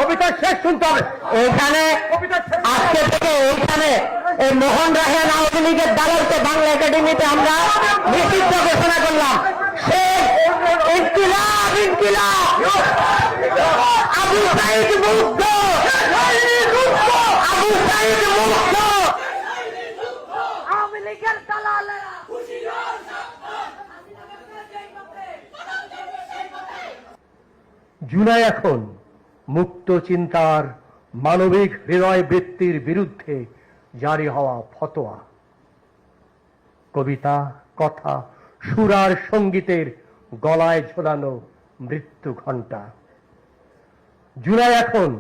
কবিতা শেষ শুনতে হবে। এখানে আজকে থেকে এইখানে এই মোহন রায়হান আওয়ামী লীগের দালালকে বাংলা একাডেমিতে আমরা নিষিদ্ধ ঘোষণা করলাম। শেখ ইনকিলাব ইনকিলাব, আবু সাইদ মুক্ত, আবু সাইদ মুক্ত। আওয়ামী লীগের দালালেরা জুলাই এখন মুক্ত চিন্তার মানবিক হৃদয় বৃত্তির বিরুদ্ধে জারি হওয়া ফতোয়া। কবিতা, কথা, সুরার সঙ্গীতের গলায় ঝোলানো মৃত্যু ঘণ্টা। জুলাই এখন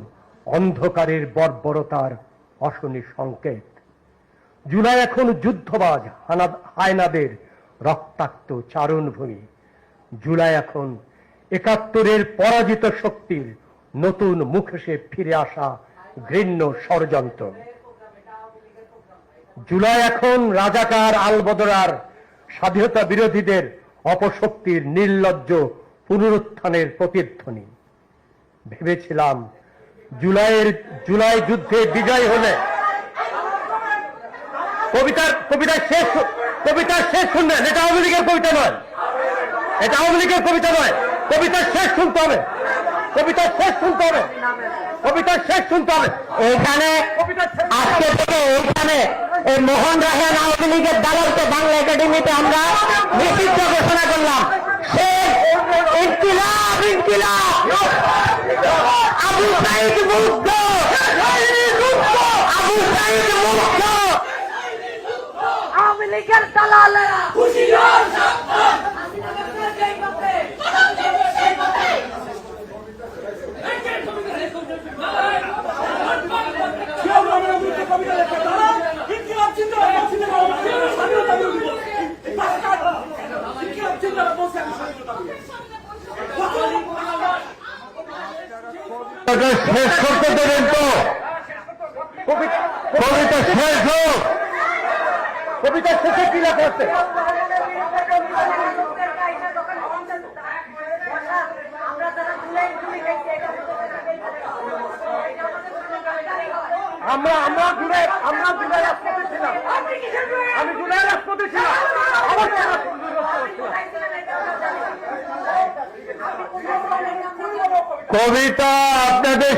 অন্ধকারের বর্বরতার অশনি সংকেত। জুলাই এখন যুদ্ধবাজ হায়নাদের রক্তাক্ত চারণভূমি। জুলাই এখন ৭১-এর পরাজিত শক্তির নতুন মুখোশে ফিরে আসা ঘৃণ্য ষড়যন্ত্র। জুলাই এখন রাজাকার আলবদরার স্বাধীনতা বিরোধীদের অপশক্তির নির্লজ্জ পুনরুত্থানের প্রতিধ্বনি। ভেবেছিলাম জুলাই যুদ্ধে বিজয় হলে কবিতা শেষ শুনবেন। এটা আওয়ামী লীগের কবিতা নয়, এটা আওয়ামী লীগের কবিতা নয়। কবিতা শেষ শুনতে হবে, কবিতা শেষ শুনতে হবে, কবিতা শেষ শুনতে হবে। এখানে আজকে থেকে এইখানে এই মোহন রায়হান আওয়ামী লীগের দালালকে বাংলা একাডেমিতে আমরা নিষিদ্ধ ঘোষণা করলাম। শেখ ইনকিলাব ইনকিলাব, আবু সাইদ মুক্ত, আবু সাইদ মুক্ত। আওয়ামী লীগের দালালেরা শেষ করতে দেবেন তো? কবিতা শেষ হোক। কবিতা শেষে কি লেখা আছে? আমরা জুলাই রাজপথে ছিলাম, আমি জুলাই রাজপথে ছিলাম। কবিতা আপনাদের